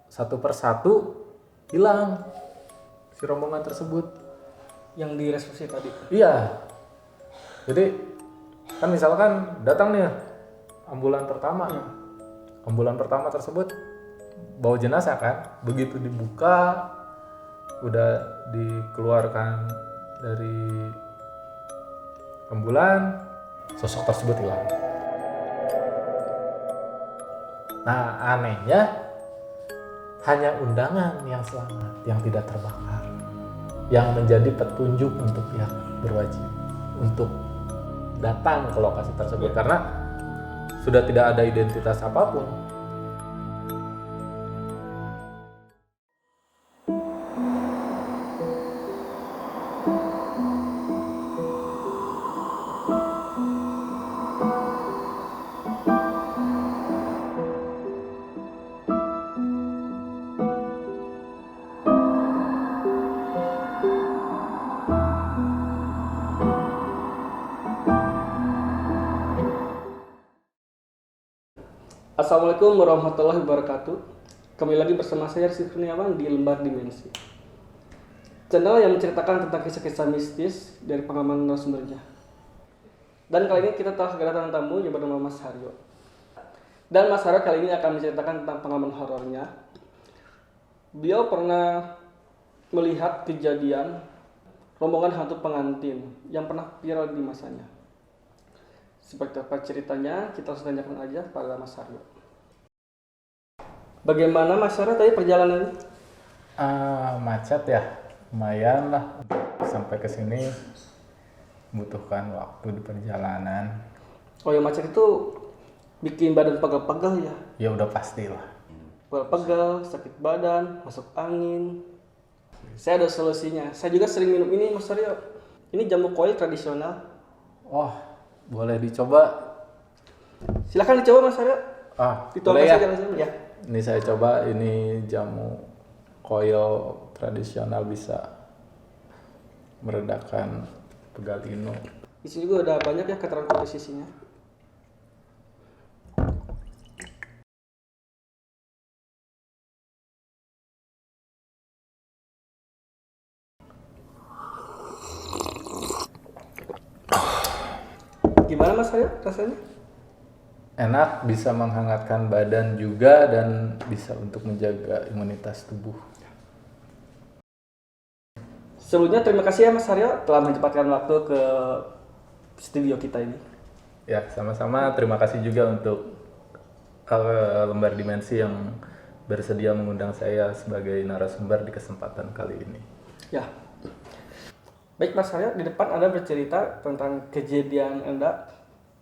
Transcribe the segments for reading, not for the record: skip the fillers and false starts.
satu persatu hilang si rombongan tersebut. Yang di resepsi tadi. Iya. Jadi kan misalkan datang nih ambulan pertama. Ambulan pertama tersebut bawa jenazah kan. Begitu dibuka udah dikeluarkan dari ambulan, sosok tersebut hilang. Nah, anehnya hanya undangan yang selamat, yang tidak terbakar, yang menjadi petunjuk untuk pihak berwajib untuk datang ke lokasi tersebut karena sudah tidak ada identitas apapun. Assalamualaikum warahmatullahi wabarakatuh. Kembali lagi bersama saya Rizky Kurniawan di Lembar Dimensi, channel yang menceritakan tentang kisah-kisah mistis dari pengalaman narasumbernya. Dan kali ini kita telah kedatangan tamu yang bernama Mas Haryo. Dan Mas Haryo kali ini akan menceritakan tentang pengalaman horornya. Beliau pernah melihat kejadian rombongan hantu pengantin yang pernah viral di masanya. Seperti apa ceritanya, kita langsung tanyakan aja pada Mas Haryo. Bagaimana Mas Haryo tadi perjalanan? Macet ya, lumayan lah sampai ke sini, butuhkan waktu di perjalanan. Oh ya, macet itu bikin badan pegal-pegal ya? Ya udah pastilah. Pegal-pegal, sakit badan, masuk angin. Saya ada solusinya. Saya juga sering minum ini Mas Haryo. Ini jamu koil tradisional. Oh, boleh dicoba. Silahkan dicoba Mas Haryo. Boleh ya? Saja langsung ya. Ini saya coba, ini jamu koil tradisional bisa meredakan pegal inu. Di sini juga ada banyak ya keterangan komposisinya. Gimana Mas Haryo rasanya? Enak, bisa menghangatkan badan juga dan bisa untuk menjaga imunitas tubuh. Sebelumnya terima kasih ya Mas Haryo telah menyempatkan waktu ke studio kita ini. Ya, sama-sama. Terima kasih juga untuk Lembar Dimensi yang bersedia mengundang saya sebagai narasumber di kesempatan kali ini. Ya. Baik Mas Haryo, di depan Anda bercerita tentang kejadian Anda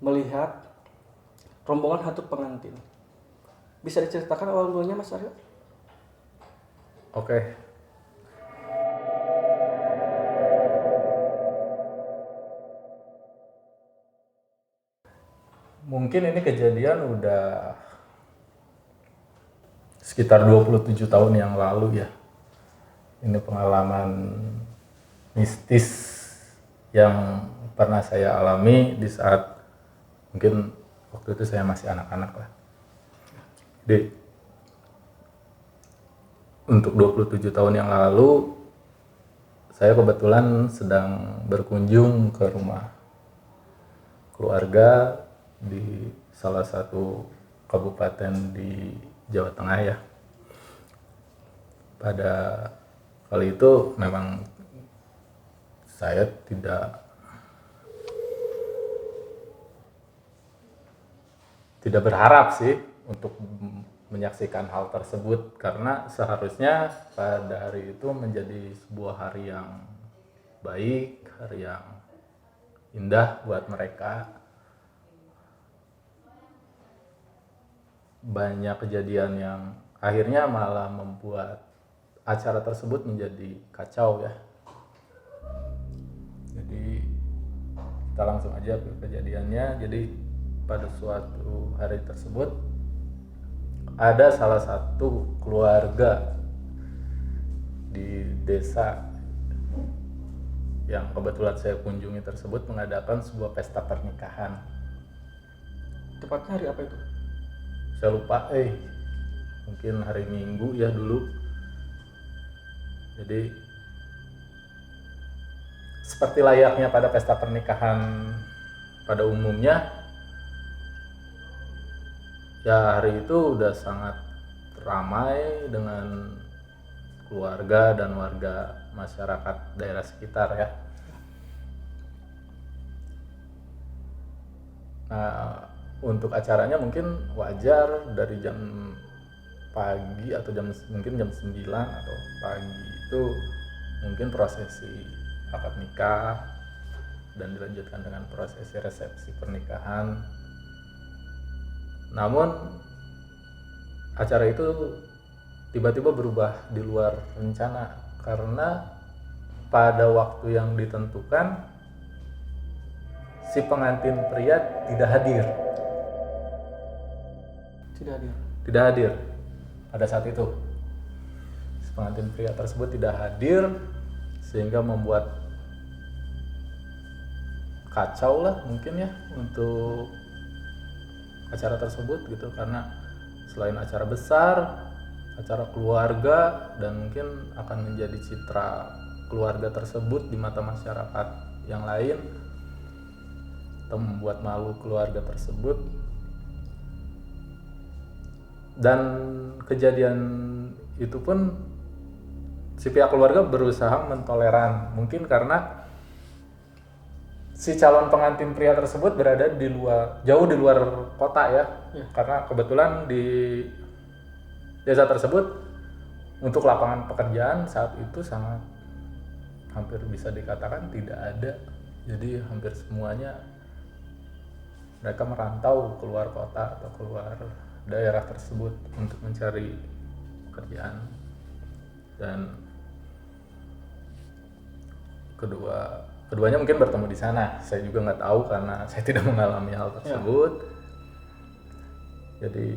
melihat rombongan hantu pengantin. Bisa diceritakan awal mulanya Mas Haryo? Oke. Mungkin ini kejadian udah sekitar 27 tahun yang lalu ya. Ini pengalaman mistis yang pernah saya alami di saat mungkin waktu itu saya masih anak-anak lah. Jadi untuk 27 tahun yang lalu saya kebetulan sedang berkunjung ke rumah keluarga di salah satu kabupaten di Jawa Tengah ya. Pada kali itu memang saya tidak berharap sih untuk menyaksikan hal tersebut karena seharusnya pada hari itu menjadi sebuah hari yang baik, hari yang indah buat mereka. Banyak kejadian yang akhirnya malah membuat acara tersebut menjadi kacau ya. Jadi kita langsung aja ke kejadiannya. Jadi pada suatu hari tersebut ada salah satu keluarga di desa yang kebetulan saya kunjungi tersebut mengadakan sebuah pesta pernikahan. Tepatnya hari apa itu? Saya lupa, mungkin hari Minggu ya dulu. Jadi seperti layaknya pada pesta pernikahan pada umumnya, ya hari itu udah sangat ramai dengan keluarga dan warga masyarakat daerah sekitar ya. Nah, untuk acaranya mungkin wajar dari jam pagi atau mungkin jam 9 atau pagi itu mungkin prosesi akad nikah dan dilanjutkan dengan prosesi resepsi pernikahan. Namun acara itu tiba-tiba berubah di luar rencana karena pada waktu yang ditentukan si pengantin pria tidak hadir. Tidak hadir pada saat itu. Si pengantin pria tersebut tidak hadir sehingga membuat kacau lah mungkin ya untuk acara tersebut gitu, karena selain acara besar, acara keluarga dan mungkin akan menjadi citra keluarga tersebut di mata masyarakat yang lain atau membuat malu keluarga tersebut. Dan kejadian itu pun si pihak keluarga berusaha mentoleran, mungkin karena si calon pengantin pria tersebut berada di luar, jauh di luar kota ya. Karena kebetulan di desa tersebut untuk lapangan pekerjaan saat itu sangat hampir bisa dikatakan tidak ada. Jadi hampir semuanya mereka merantau keluar kota atau keluar daerah tersebut untuk mencari pekerjaan. Dan keduanya mungkin bertemu di sana. Saya juga nggak tahu karena saya tidak mengalami hal tersebut. Jadi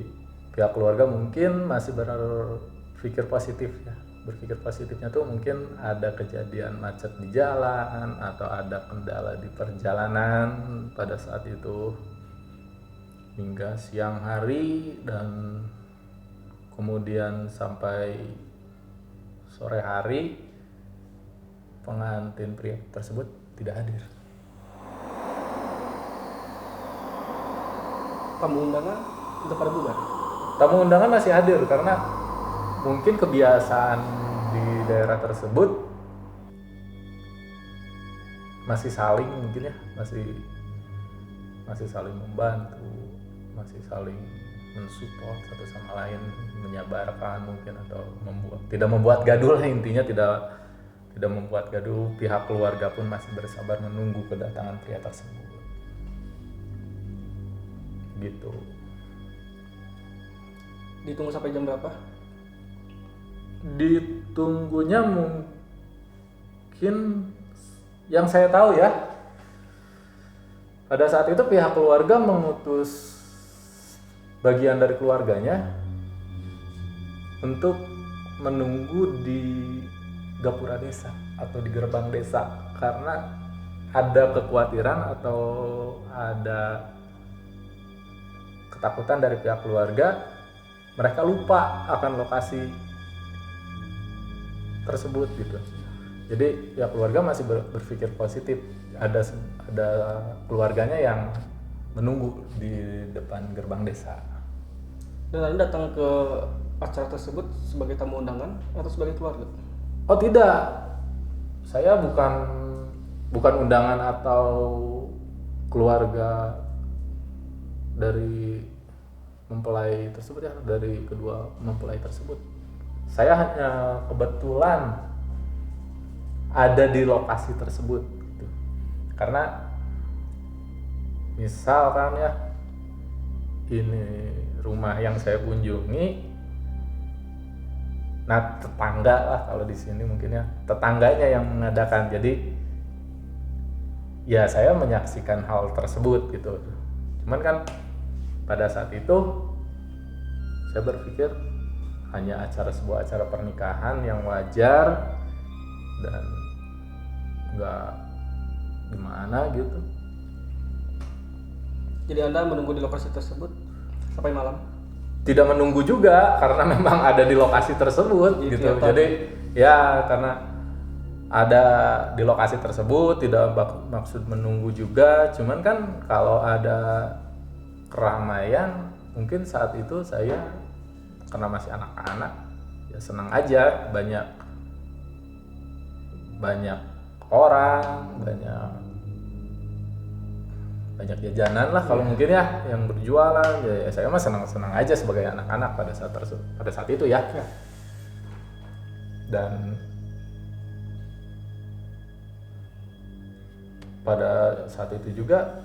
pihak keluarga mungkin masih berpikir positif ya. Berpikir positifnya tuh mungkin ada kejadian macet di jalan atau ada kendala di perjalanan pada saat itu hingga siang hari, dan kemudian sampai sore hari pengantin pria tersebut tidak hadir. Tamu undangan udah pada bubar? Tamu undangan masih hadir karena mungkin kebiasaan di daerah tersebut masih saling mungkin ya, masih saling membantu, masih saling mensupport satu sama lain, menyabarkan mungkin, atau tidak membuat gaduh lah intinya, tidak membuat gaduh. Pihak keluarga pun masih bersabar menunggu kedatangan pria tersebut. Gitu. Ditunggu sampai jam berapa? Ditunggunya mungkin yang saya tahu ya, pada saat itu pihak keluarga mengutus bagian dari keluarganya untuk menunggu di gapura desa atau di gerbang desa, karena ada kekhawatiran atau ada ketakutan dari pihak keluarga mereka lupa akan lokasi tersebut gitu. Jadi pihak keluarga masih berpikir positif, ada keluarganya yang menunggu di depan gerbang desa. Dan Anda datang ke acara tersebut sebagai tamu undangan atau sebagai keluarga? Oh tidak, saya bukan undangan atau keluarga dari mempelai tersebut ya, dari kedua mempelai tersebut. Saya hanya kebetulan ada di lokasi tersebut gitu. Karena misalkan ya, ini rumah yang saya kunjungi, nah tetangga lah kalau di sini mungkin ya, tetangganya yang mengadakan. Jadi ya saya menyaksikan hal tersebut gitu. Cuman kan pada saat itu saya berpikir hanya sebuah acara pernikahan yang wajar dan nggak gimana gitu. Jadi Anda menunggu di lokasi tersebut sampai malam? tidak menunggu juga karena memang ada di lokasi tersebut Iya, gitu. kelihatan. Jadi ya karena ada di lokasi tersebut tidak maksud menunggu juga. Cuman kan kalau ada keramaian mungkin saat itu saya karena masih anak-anak ya senang aja, banyak orang, banyak jajanan lah kalau mungkin ya yang berjualan ya, saya mah senang aja sebagai anak-anak pada saat itu ya. Dan pada saat itu juga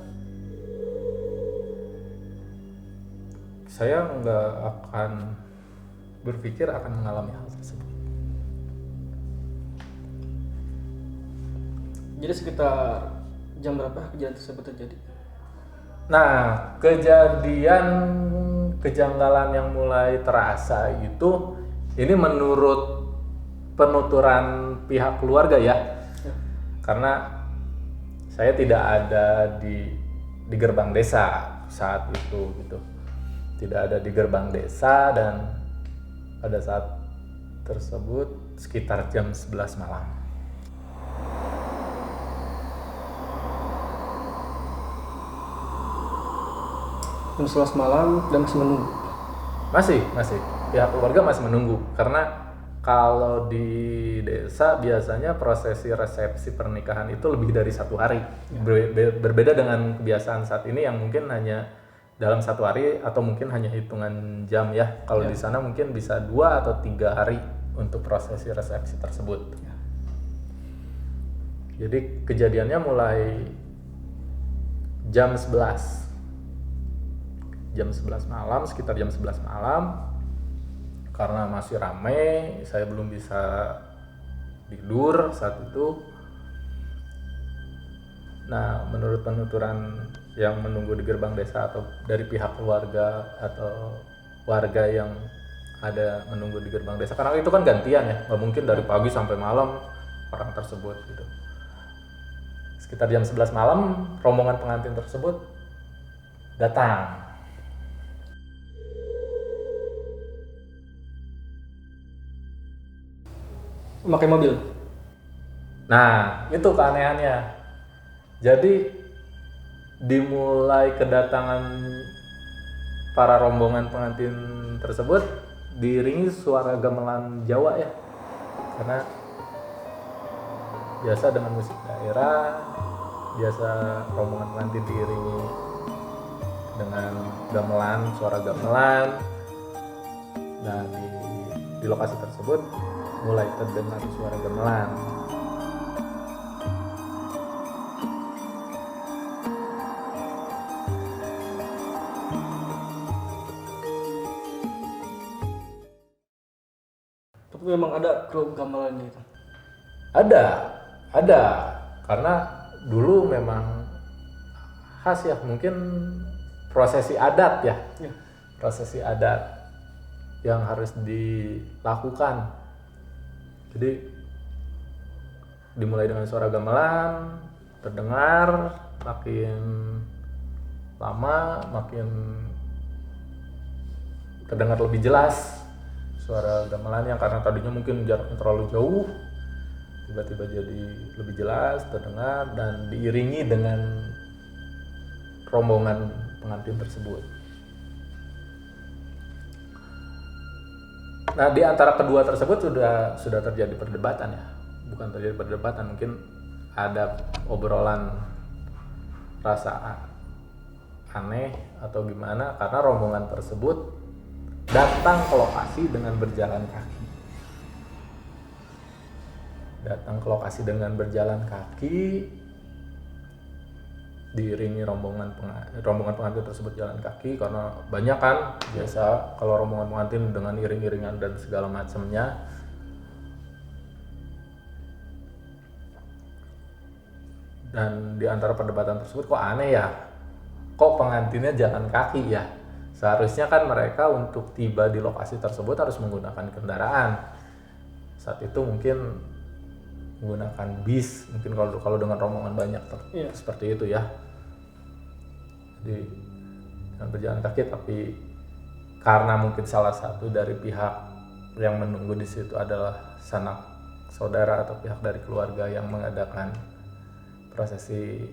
saya nggak akan berpikir akan mengalami hal tersebut. Jadi sekitar jam berapa kejadian tersebut terjadi? Nah, kejanggalan yang mulai terasa itu ini menurut penuturan pihak keluarga ya. Karena saya tidak ada di gerbang desa saat itu gitu. Tidak ada di gerbang desa dan pada saat tersebut sekitar jam 11 malam. Jam 11 malam dan masih menunggu. Masih. Pihak keluarga masih menunggu karena kalau di desa biasanya prosesi resepsi pernikahan itu lebih dari 1 hari. Berbeda dengan kebiasaan saat ini yang mungkin hanya dalam 1 hari atau mungkin hanya hitungan jam ya. Kalau di sana mungkin bisa 2 atau 3 hari untuk prosesi resepsi tersebut. Jadi kejadiannya mulai jam 11 malam, sekitar jam 11 malam. Karena masih ramai, saya belum bisa tidur saat itu. Nah, menurut penuturan yang menunggu di gerbang desa atau dari pihak keluarga atau warga yang ada menunggu di gerbang desa, karena itu kan gantian ya, nggak mungkin dari pagi sampai malam orang tersebut gitu. Sekitar jam 11 malam, rombongan pengantin tersebut datang. Memakai mobil. Nah, itu keanehannya. Jadi dimulai kedatangan para rombongan pengantin tersebut diiringi suara gamelan Jawa ya. Karena biasa dengan musik daerah, biasa rombongan pengantin diiringi dengan gamelan, suara gamelan. Nah, di lokasi tersebut mulai terdengar suara gamelan. Tapi memang ada klub gamelan gitu. Ada, karena dulu memang khas ya, mungkin prosesi adat ya, prosesi adat yang harus dilakukan. Jadi dimulai dengan suara gamelan, terdengar makin lama makin terdengar lebih jelas suara gamelan yang karena tadinya mungkin jaraknya terlalu jauh, tiba-tiba jadi lebih jelas terdengar dan diiringi dengan rombongan pengantin tersebut. Nah, di antara kedua tersebut sudah terjadi perdebatan ya. Bukan terjadi perdebatan, mungkin ada obrolan rasa aneh atau gimana karena rombongan tersebut datang ke lokasi dengan berjalan kaki. Diiringi rombongan pengantin tersebut jalan kaki karena banyak kan biasa kalau rombongan pengantin dengan iring-iringan dan segala macamnya. Dan di antara perdebatan tersebut kok aneh ya, kok pengantinnya jalan kaki ya, seharusnya kan mereka untuk tiba di lokasi tersebut harus menggunakan kendaraan. Saat itu mungkin menggunakan bis, mungkin kalau dengan rombongan banyak seperti itu ya. Jadi dengan berjalan kaki, tapi karena mungkin salah satu dari pihak yang menunggu di situ adalah sanak saudara atau pihak dari keluarga yang mengadakan prosesi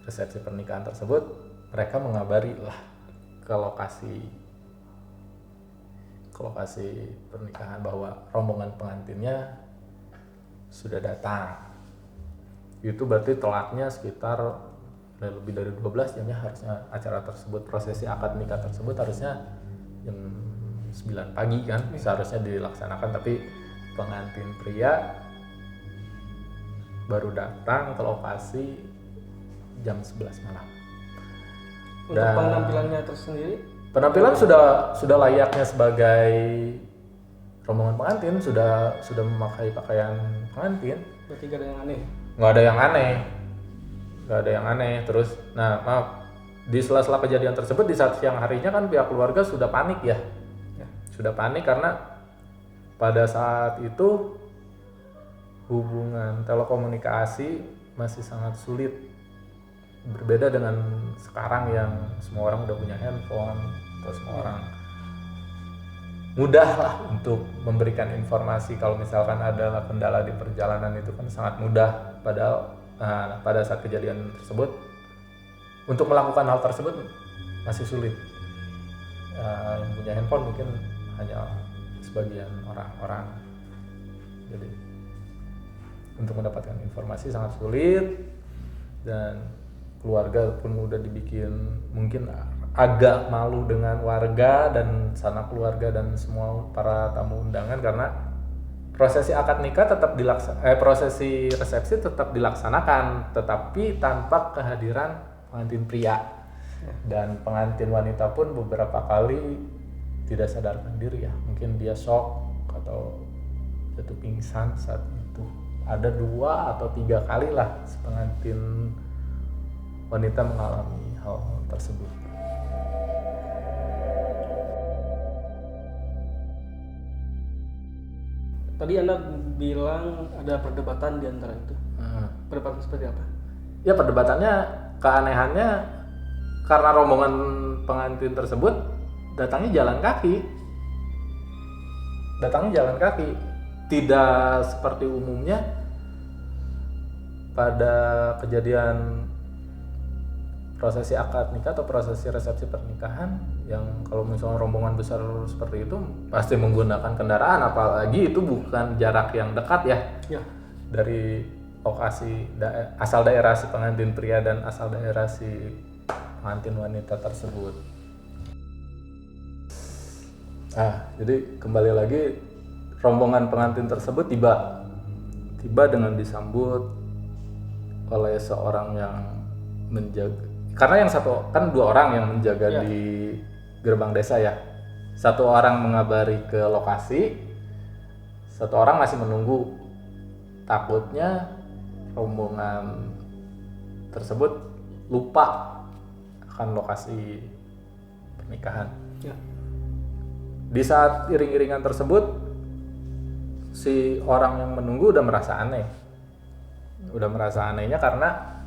resepsi pernikahan tersebut, mereka mengabari lah ke lokasi pernikahan bahwa rombongan pengantinnya sudah datang. Itu berarti telatnya sekitar lebih dari 12 jamnya harusnya acara tersebut, prosesi akad nikah tersebut harusnya jam 9 pagi kan seharusnya dilaksanakan, tapi pengantin pria baru datang ke lokasi jam 11 malam. Untuk penampilannya tersendiri? Penampilan sudah layaknya sebagai rombongan pengantin, sudah memakai pakaian pengantin. Berarti gak ada yang aneh? Nggak ada yang aneh. Terus, maaf, di sela-sela kejadian tersebut di saat siang harinya kan pihak keluarga sudah panik ya. Sudah panik karena pada saat itu hubungan telekomunikasi masih sangat sulit. Berbeda dengan sekarang yang semua orang udah punya handphone, atau semua orang mudah lah untuk memberikan informasi. Kalau misalkan ada kendala di perjalanan itu kan sangat mudah. Padahal pada saat kejadian tersebut untuk melakukan hal tersebut masih sulit. Yang punya handphone mungkin hanya sebagian orang-orang. Jadi untuk mendapatkan informasi sangat sulit, dan keluarga pun udah dibikin mungkin agak malu dengan warga dan sanak keluarga dan semua para tamu undangan, karena prosesi akad nikah tetap prosesi resepsi tetap dilaksanakan, tetapi tanpa kehadiran pengantin pria. Dan pengantin wanita pun beberapa kali tidak sadarkan diri ya, mungkin dia shock atau jatuh pingsan saat itu. Ada 2 atau 3 kali lah pengantin wanita mengalami hal tersebut. Tadi Anda bilang ada perdebatan di antara itu. Perdebatan seperti apa? Ya, perdebatannya, keanehannya karena rombongan pengantin tersebut datangnya jalan kaki. Tidak seperti umumnya pada kejadian prosesi akad nikah atau prosesi resepsi pernikahan, yang kalau misalnya rombongan besar seperti itu pasti menggunakan kendaraan, apalagi itu bukan jarak yang dekat ya. Dari lokasi asal daerah si pengantin pria dan asal daerah si pengantin wanita tersebut. Jadi kembali lagi, rombongan pengantin tersebut tiba dengan disambut oleh seorang yang menjaga. Karena yang satu kan 2 orang yang menjaga di gerbang desa ya. 1 orang mengabari ke lokasi, 1 orang masih menunggu. Takutnya rombongan tersebut lupa akan lokasi pernikahan. Di saat iring-iringan tersebut, si orang yang menunggu udah merasa aneh. Anehnya karena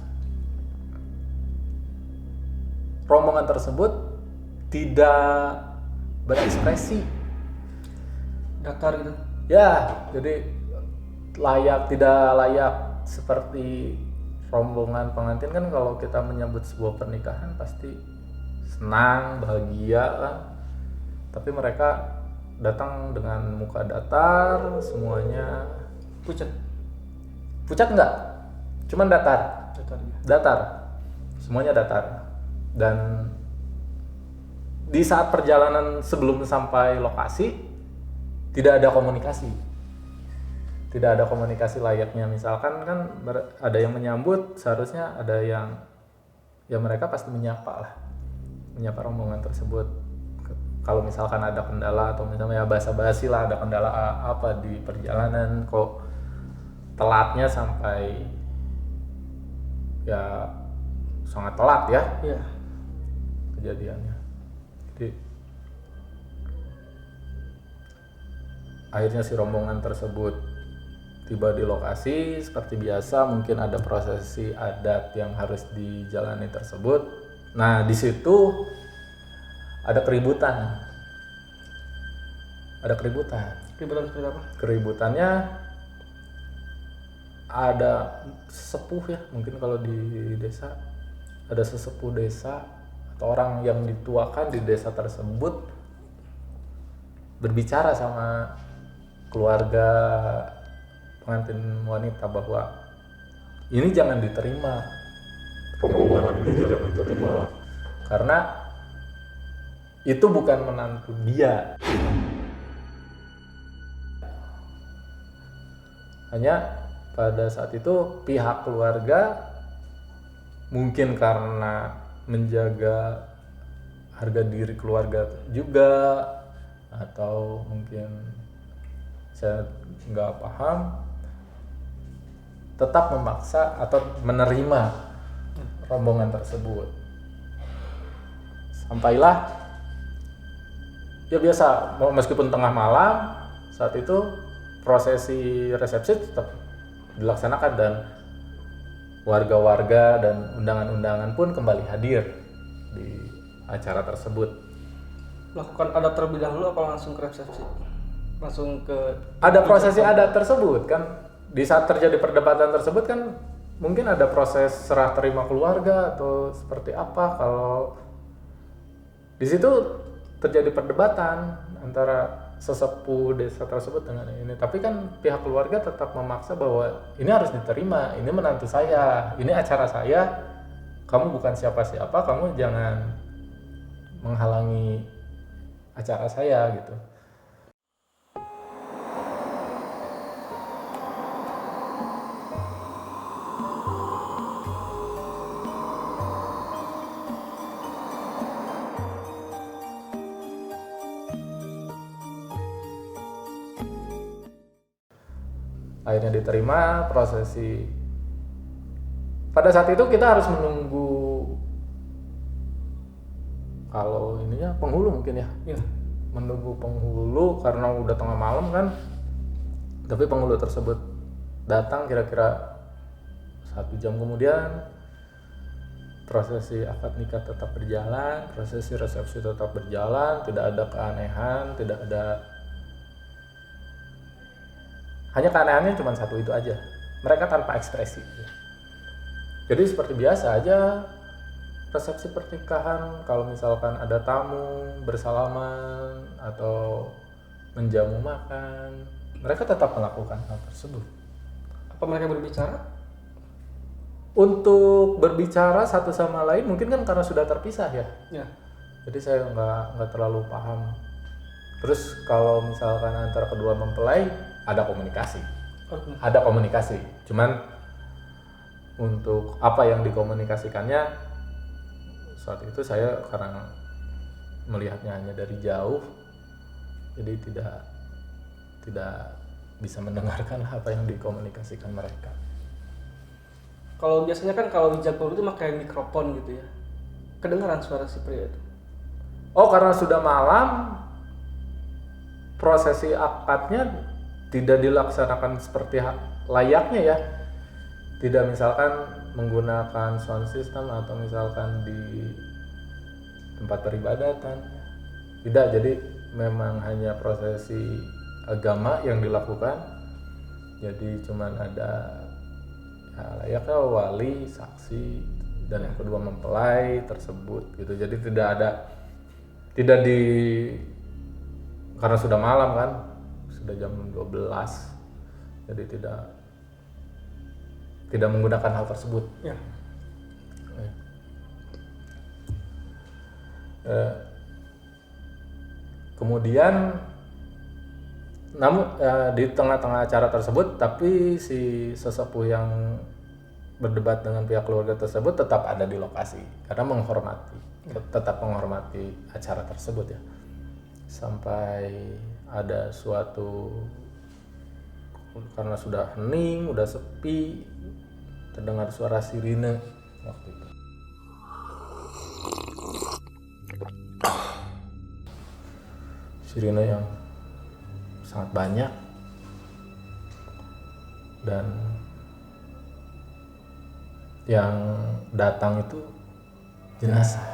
rombongan tersebut tidak berekspresi, datar gitu ya. Jadi tidak layak seperti rombongan pengantin kan. Kalau kita menyambut sebuah pernikahan pasti senang, bahagia kan, tapi mereka datang dengan muka datar, semuanya pucat enggak, cuman datar, semuanya datar. Dan di saat perjalanan sebelum sampai lokasi tidak ada komunikasi layaknya. Misalkan kan ada yang menyambut, seharusnya ada yang ya mereka pasti menyapa rombongan tersebut. Kalau misalkan ada kendala atau misalnya basa-basi lah, ada kendala apa di perjalanan, kok telatnya sampai ya sangat telat ya. Kejadiannya. Jadi akhirnya si rombongan tersebut tiba di lokasi seperti biasa, mungkin ada prosesi adat yang harus dijalani tersebut. Nah, di situ ada keributan ada keributan. Keributan seperti apa? Keributannya ada sesepuh ya, mungkin kalau di desa ada sesepuh desa atau orang yang dituakan di desa tersebut berbicara sama keluarga pengantin wanita bahwa ini jangan diterima. Karena itu bukan menantu dia. Hanya pada saat itu pihak keluarga mungkin karena menjaga harga diri keluarga juga, atau mungkin saya nggak paham, tetap memaksa atau menerima rombongan tersebut. Sampailah ya biasa, meskipun tengah malam, saat itu prosesi resepsi tetap dilaksanakan dan warga-warga dan undangan-undangan pun kembali hadir di acara tersebut. Lakukan adat terlebih dahulu apa langsung ke resepsi? Langsung ke Ada prosesi adat tersebut kan, di saat terjadi perdebatan tersebut kan mungkin ada proses serah terima keluarga atau seperti apa. Kalau di situ terjadi perdebatan antara sesepuh desa tersebut dengan ini, tapi kan pihak keluarga tetap memaksa bahwa ini harus diterima, ini menantu saya, ini acara saya, kamu bukan siapa-siapa, kamu jangan menghalangi acara saya gitu. Akhirnya diterima prosesi. Pada saat itu kita harus menunggu, kalau ininya penghulu mungkin ya, menunggu penghulu karena udah tengah malam kan. Tapi penghulu tersebut datang kira-kira 1 jam kemudian. Prosesi akad nikah tetap berjalan, prosesi resepsi tetap berjalan, tidak ada keanehan, tidak ada. Hanya keanehannya cuma satu itu aja, mereka tanpa ekspresi. Jadi seperti biasa aja resepsi pernikahan, kalau misalkan ada tamu bersalaman atau menjamu makan, mereka tetap melakukan hal tersebut. Apa mereka berbicara? Untuk berbicara satu sama lain mungkin kan karena sudah terpisah ya. Jadi saya nggak terlalu paham. Terus kalau misalkan antara kedua mempelai ada komunikasi, ada komunikasi. Cuman untuk apa yang dikomunikasikannya saat itu saya karena melihatnya hanya dari jauh, jadi tidak bisa mendengarkan apa yang dikomunikasikan mereka. Kalau biasanya kan kalau hijab kabul itu pakai mikrofon gitu ya, kedengaran suara si pria itu. Oh, karena sudah malam, prosesi akadnya tidak dilaksanakan seperti layaknya ya. Tidak misalkan menggunakan sound system atau misalkan di tempat peribadatan. Tidak, jadi memang hanya prosesi agama yang dilakukan. Jadi cuman ada ya, layaknya wali, saksi, dan kedua mempelai tersebut gitu. Jadi tidak di, karena sudah malam kan, sudah jam 12, jadi tidak menggunakan hal tersebut. Kemudian namun di tengah-tengah acara tersebut, tapi si sesepuh yang berdebat dengan pihak keluarga tersebut tetap ada di lokasi karena tetap menghormati acara tersebut ya. Sampai ada suatu, karena sudah hening, udah sepi, terdengar suara sirine waktu itu. Sirine yang sangat banyak dan yang datang itu jenazah.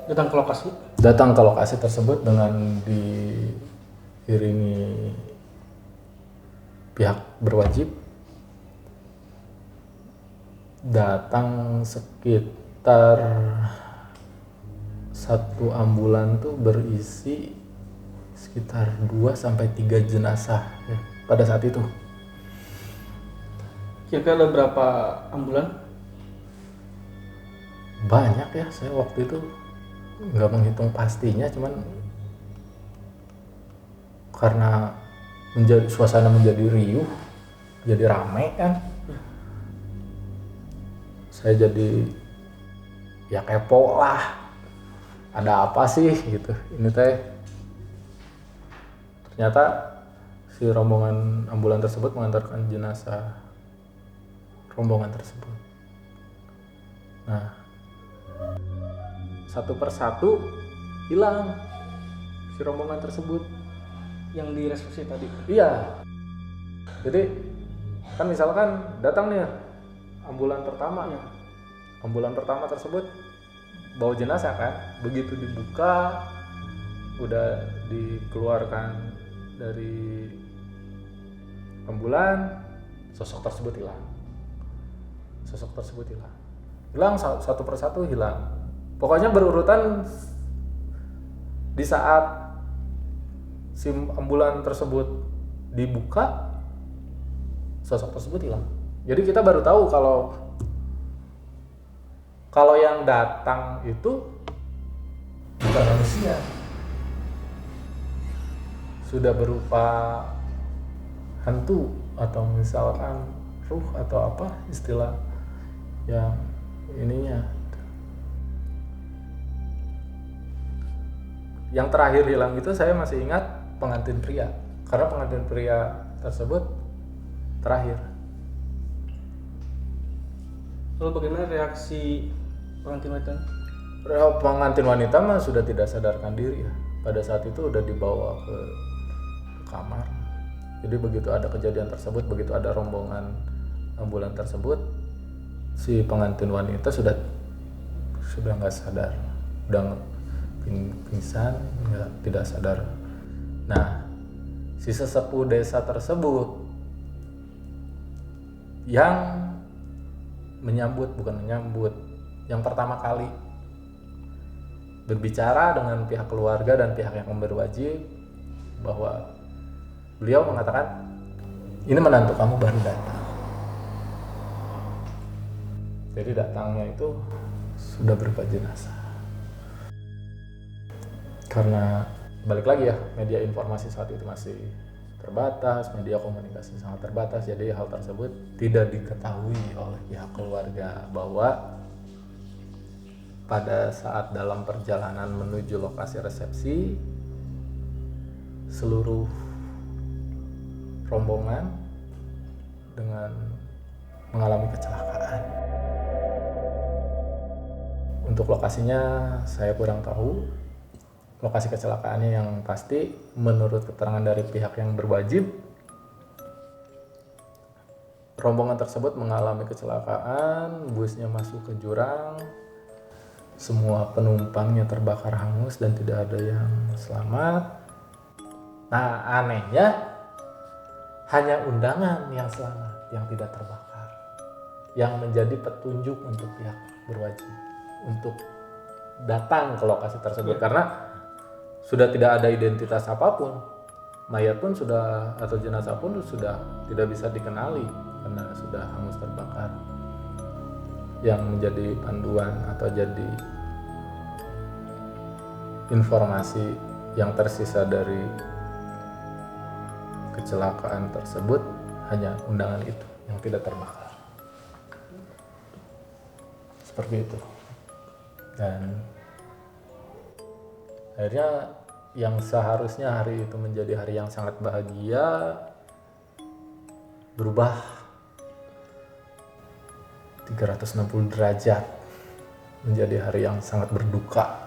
Datang ke lokasi. Datang ke lokasi tersebut dengan diiringi pihak berwajib. Datang sekitar satu ambulan tuh berisi sekitar 2-3 jenazah ya, pada saat itu. Kira-kira ada berapa ambulan? Banyak ya, saya waktu itu nggak menghitung pastinya, cuman karena suasana menjadi riuh, jadi rame kan, saya jadi ya kepo lah, ada apa sih gitu. Ini teh ternyata si rombongan ambulan tersebut mengantarkan jenazah rombongan tersebut. Nah, satu persatu hilang si rombongan tersebut. Yang di resepsi tadi. Iya. Jadi kan misalkan datang nih ambulan pertama. Ya. Ambulan pertama tersebut bawa jenazah kan. Begitu dibuka, udah dikeluarkan dari ambulan, sosok tersebut hilang. Hilang satu persatu hilang. Pokoknya berurutan di saat si ambulan tersebut dibuka, sosok tersebut hilang. Jadi kita baru tahu kalau yang datang itu bukan manusia, sudah berupa hantu atau misalkan ruh atau apa istilah yang ininya. Yang terakhir hilang itu saya masih ingat pengantin pria, karena pengantin pria tersebut terakhir. Lalu bagaimana reaksi pengantin wanita? Pengantin wanita mah sudah tidak sadarkan diri ya. Pada saat itu udah dibawa ke kamar. Jadi begitu ada kejadian tersebut, begitu ada rombongan ambulan tersebut, si pengantin wanita sudah nggak sadar, udah pingsan, tidak sadar. Nah, si sesepuh desa tersebut yang yang pertama kali berbicara dengan pihak keluarga dan pihak yang berwajib, bahwa beliau mengatakan, ini menantu kamu baru datang. Jadi datangnya itu sudah berupa jenazah. Karena balik lagi ya, media informasi saat itu masih terbatas, media komunikasi sangat terbatas, jadi hal tersebut tidak diketahui oleh pihak keluarga, bahwa pada saat dalam perjalanan menuju lokasi resepsi, seluruh rombongan dengan mengalami kecelakaan. Untuk lokasinya saya kurang tahu. Lokasi kecelakaannya yang pasti menurut keterangan dari pihak yang berwajib, rombongan tersebut mengalami kecelakaan, busnya masuk ke jurang, semua penumpangnya terbakar hangus dan tidak ada yang selamat. Nah, anehnya hanya undangan yang selamat, yang tidak terbakar, yang menjadi petunjuk untuk pihak berwajib untuk datang ke lokasi tersebut. Karena sudah tidak ada identitas apapun, mayat pun sudah, atau jenazah pun sudah tidak bisa dikenali karena sudah hangus terbakar. Yang menjadi panduan atau jadi informasi yang tersisa dari kecelakaan tersebut hanya undangan itu yang tidak terbakar. Seperti itu. Dan akhirnya yang seharusnya hari itu menjadi hari yang sangat bahagia berubah 360 derajat menjadi hari yang sangat berduka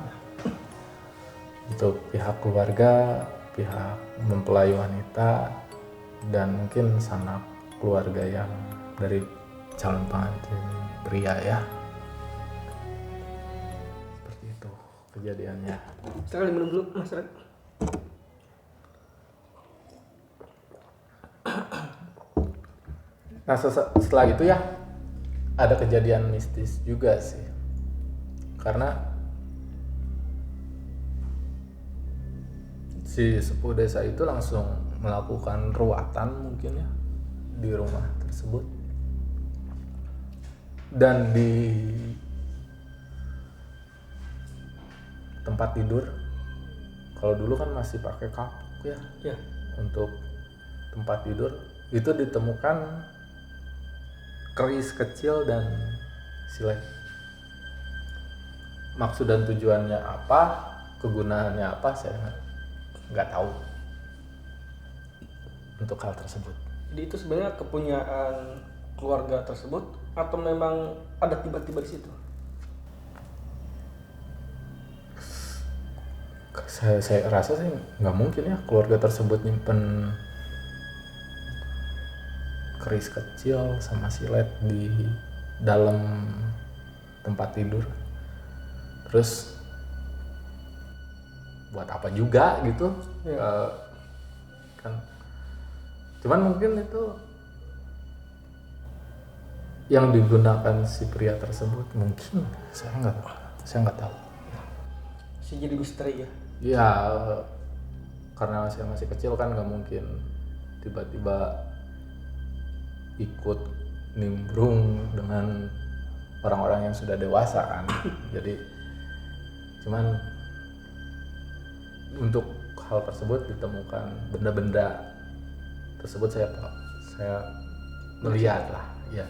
untuk pihak keluarga, pihak mempelai wanita, dan mungkin sanak keluarga yang dari calon pengantin pria ya. Seperti itu kejadiannya. Sekali minum dulu Mas Red. Nah setelah itu ya ada kejadian mistis juga sih, karena si sepuh desa itu langsung melakukan ruatan mungkin ya di rumah tersebut, dan di tempat tidur, kalau dulu kan masih pakai kapuk ya, Ya. untuk tempat tidur itu ditemukan keris kecil dan silet. Maksud dan tujuannya apa, kegunaannya apa, saya nggak tahu untuk hal tersebut. Jadi itu sebenarnya kepunyaan keluarga tersebut atau memang ada tiba-tiba di situ? Saya rasa sih nggak mungkin ya keluarga tersebut nyimpen keris kecil sama silet di dalam tempat tidur. Terus buat apa juga gitu? Ya. Kan cuman mungkin itu yang digunakan si pria tersebut, mungkin saya nggak tahu. Masih jadi misteri ya. Ya karena saya masih kecil kan nggak mungkin tiba-tiba ikut nimbrung dengan orang-orang yang sudah dewasa kan. Jadi cuman untuk hal tersebut ditemukan benda-benda tersebut, saya melihat lah ya.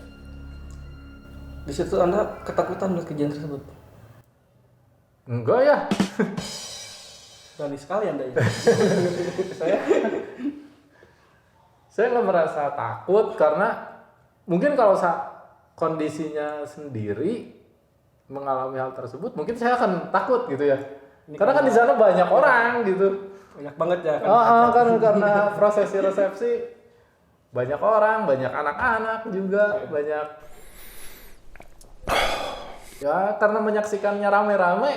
Di situ Anda ketakutan melihat kejadian tersebut? Enggak ya. Berani sekali Anda ya. Saya nggak merasa takut karena mungkin kalau kondisinya sendiri mengalami hal tersebut mungkin saya akan takut gitu ya. Karena kan di sana banyak orang gitu. Banyak banget ya kan. Kan karena prosesi resepsi banyak orang, banyak anak-anak juga, banyak. Ya karena menyaksikannya rame-rame,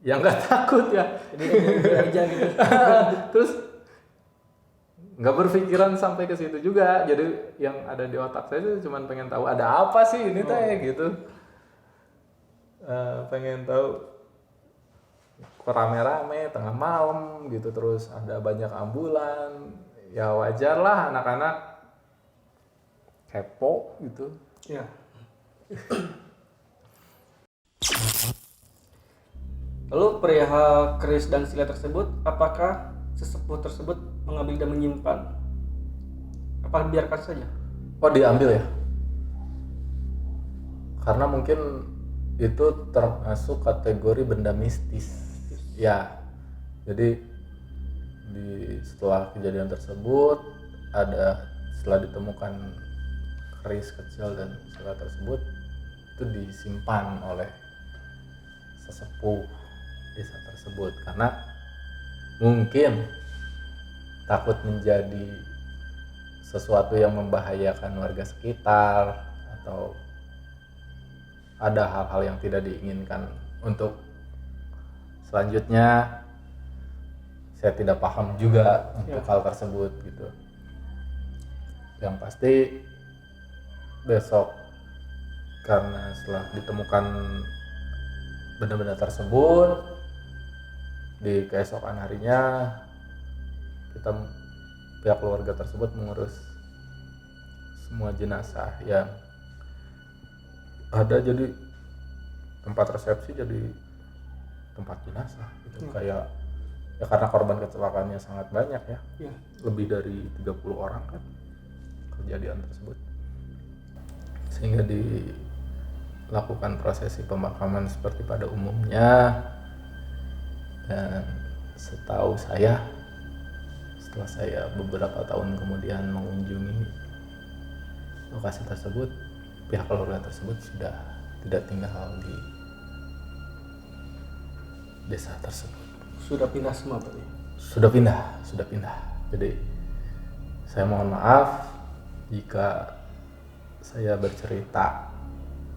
ya nggak takut ya. Jadi aja gitu. Terus nggak berpikiran sampai ke situ juga. Jadi yang ada di otak saya itu cuma pengen tahu ada apa sih ini teh gitu. Pengen tahu kok rame-rame tengah malam gitu, terus ada banyak ambulan. Ya wajar lah anak-anak kepo gitu. Ya. Lalu perihal keris dan silet tersebut, apakah sesepuh tersebut mengambil dan menyimpan? Apa biarkan saja? Oh diambil ya? Karena mungkin itu termasuk kategori benda mistis. Ya, jadi setelah kejadian tersebut setelah ditemukan keris kecil dan silet tersebut, itu disimpan oleh sesepuh desa tersebut karena mungkin takut menjadi sesuatu yang membahayakan warga sekitar atau ada hal-hal yang tidak diinginkan. Untuk selanjutnya saya tidak paham juga untuk hal tersebut gitu. Yang pasti besok karena setelah ditemukan benda-benda tersebut, di keesokan harinya pihak keluarga tersebut mengurus semua jenazah yang ada. Jadi tempat resepsi jadi tempat jenazah gitu. Kayak ya karena korban kecelakaannya sangat banyak ya. Lebih dari 30 orang kan kejadian tersebut, sehingga dilakukan prosesi pemakaman seperti pada umumnya. Dan setahu saya, setelah saya beberapa tahun kemudian mengunjungi lokasi tersebut, pihak keluarga tersebut sudah tidak tinggal di desa tersebut. Sudah pindah semua berarti? Sudah pindah. Jadi saya mohon maaf jika saya bercerita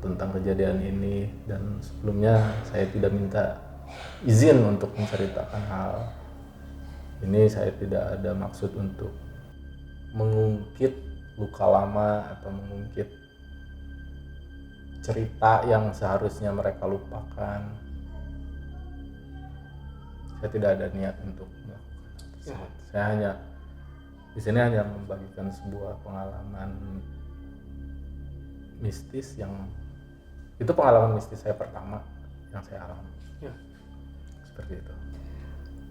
tentang kejadian ini, dan sebelumnya saya tidak minta izin untuk menceritakan hal ini. Saya tidak ada maksud untuk mengungkit luka lama atau mengungkit cerita yang seharusnya mereka lupakan. Saya tidak ada niat untuk melakukan tersebut. Saya hanya di sini hanya membagikan sebuah pengalaman mistis yang itu pengalaman mistis saya pertama yang saya alami. Ya. Seperti itu.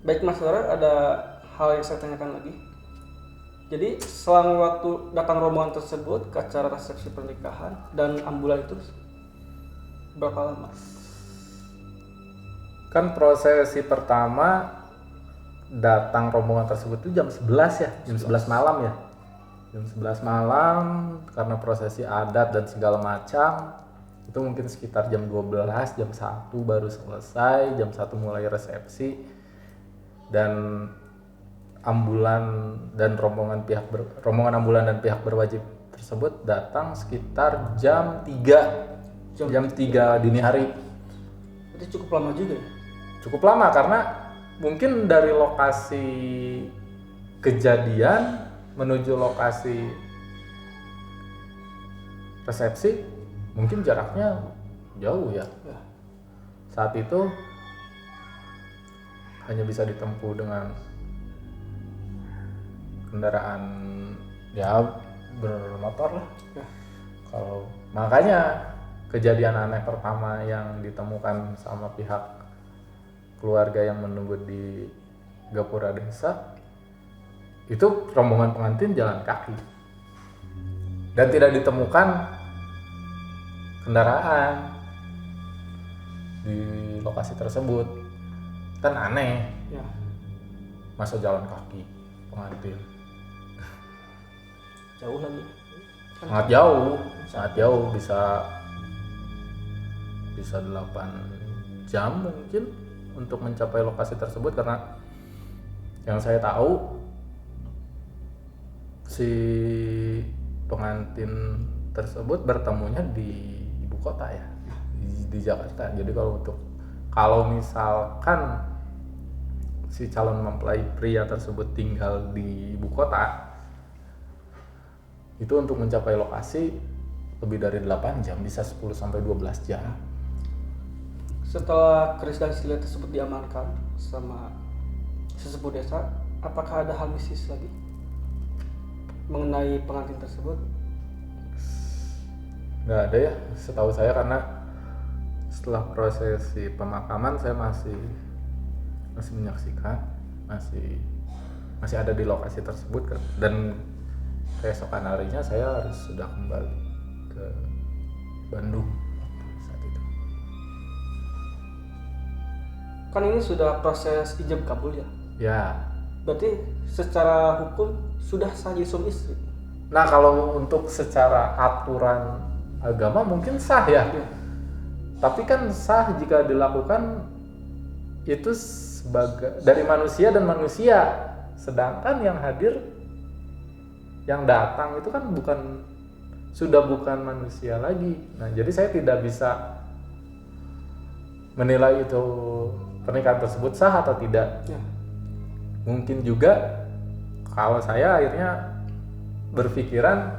Baik Mas Dora, ada hal yang saya tanyakan lagi. Jadi selama waktu datang rombongan tersebut ke acara resepsi pernikahan dan ambulan itu berapa lama? Kan prosesi pertama datang rombongan tersebut itu jam 11 ya, jam 11 malam ya. Jam 11 malam karena prosesi adat dan segala macam. Itu mungkin sekitar jam 12, jam 1 baru selesai, jam 1 mulai resepsi. Dan ambulan dan rombongan ambulan dan pihak berwajib tersebut datang sekitar jam 3. Jam 3 dini hari. Itu cukup lama juga ya? Cukup lama karena mungkin dari lokasi kejadian menuju lokasi resepsi mungkin jaraknya jauh ya. Saat itu hanya bisa ditempuh dengan kendaraan ya bermotor lah. Kalau makanya kejadian aneh pertama yang ditemukan sama pihak keluarga yang menunggu di Gapura Desa itu rombongan pengantin jalan kaki dan tidak ditemukan kendaraan di lokasi tersebut. Kan aneh Ya. masa jalan kaki pengantin. Jauh lagi. Sangat jauh bisa 8 jam mungkin untuk mencapai lokasi tersebut, karena yang saya tahu si pengantin tersebut bertemunya di ibu kota ya, di Jakarta. Jadi kalau misalkan si calon mempelai pria tersebut tinggal di ibu kota, itu untuk mencapai lokasi lebih dari 8 jam, bisa 10-12 jam. Setelah keris dan silet tersebut diamankan sama sesepuh desa, apakah ada hal mistis lagi mengenai pengantin tersebut? Nggak ada ya, setahu saya, karena setelah prosesi pemakaman saya masih menyaksikan, masih ada di lokasi tersebut kan. Dan keesokan harinya saya harus sudah kembali ke Bandung saat itu. Kan ini sudah proses ijab kabul ya? Ya. Berarti secara hukum sudah sah jadi suami istri? Nah, kalau untuk secara aturan agama mungkin sah ya. Tapi kan sah jika dilakukan itu sebagai dari manusia dan manusia. Sedangkan yang hadir, yang datang itu kan sudah bukan manusia lagi. Nah, jadi saya tidak bisa menilai itu pernikahan tersebut sah atau tidak. Ya. Mungkin juga kalau saya akhirnya berpikiran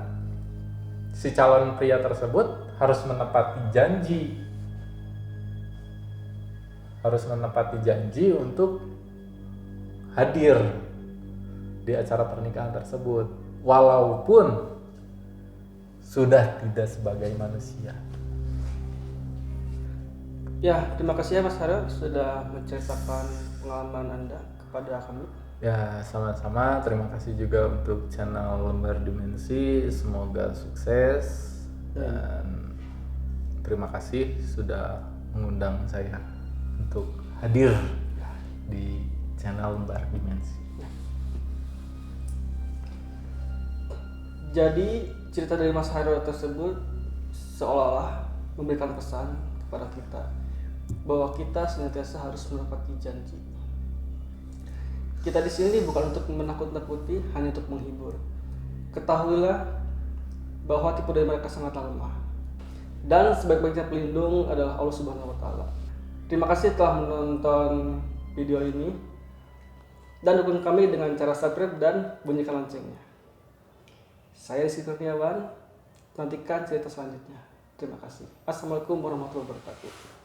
si calon pria tersebut harus menepati janji untuk hadir di acara pernikahan tersebut, walaupun sudah tidak sebagai manusia. Ya, terima kasih ya Mas Haryo sudah menceritakan pengalaman Anda kepada kami. Ya, sama-sama. Terima kasih juga untuk channel Lembar Dimensi. Semoga sukses dan terima kasih sudah mengundang saya untuk hadir di channel Lembar Dimensi. Jadi cerita dari Mas Haryo tersebut seolah-olah memberikan pesan kepada kita bahwa kita senantiasa harus menepati janji. Kita di sini bukan untuk menakut-nakuti, hanya untuk menghibur. Ketahuilah bahwa tipu daya mereka sangat lemah. Dan sebaik-baiknya pelindung adalah Allah Subhanahu wa taala. Terima kasih telah menonton video ini dan dukung kami dengan cara subscribe dan bunyikan loncengnya. Saya Rizky Kurniawan, nantikan cerita selanjutnya. Terima kasih. Assalamualaikum warahmatullahi wabarakatuh.